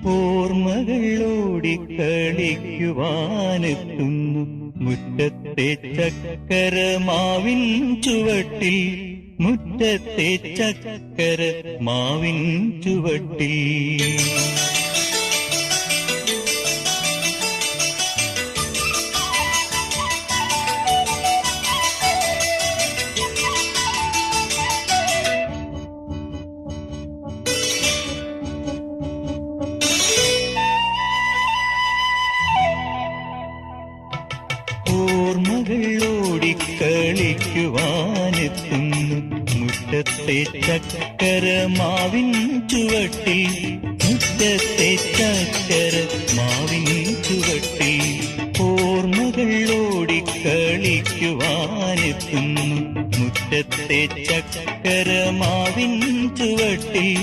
ഓർമ്മകൾ ഓടിക്കളിക്കുവാനെത്തുന്നു മുറ്റത്തെ ചക്കരമാവിൻ ചുവട്ടിൽ, മുറ്റത്തെ ചക്കരമാവിൻ ചുവട്ടിൽ. ഓർമ്മകൾ ഓടിക്കളിക്കുവാനെത്തുന്നു മുറ്റത്തെ ചക്കരമാവിൻ ചുവട്ടിൽ, മുറ്റത്തെ ചക്കരമാവിൻ ചുവട്ടിൽ. ഓർമ്മകൾ ഓടിക്കളിക്കുവാനെത്തുന്നു മുറ്റത്തെ ചക്കരമാവിൻ ചുവട്ടിൽ,